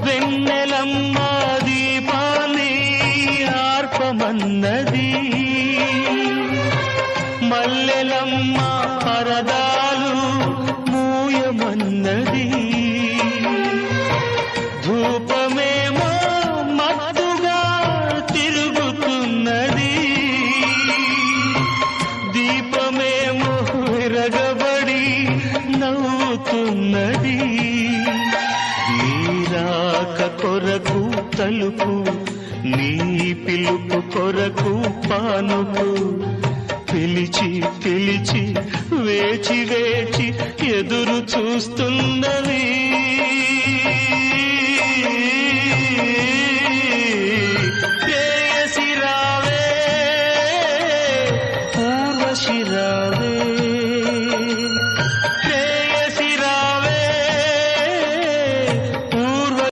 వెన్నెలమ్మ దీపాన్ని ఆర్పమన్నది, మల్లెలమ్మ పరదాలు మూయమన్నది, ధూపమేమో మత్తుగా తిరుగుతున్నది, దీపమేమో విరగబడి నవ్వుతున్నది. నీరాక కొరకు తలుపు, నీ పిలుపు కొరకు పానుపు, పిలిచి పిలిచి వేచి వేచి ఎదురు చూస్తున్నది.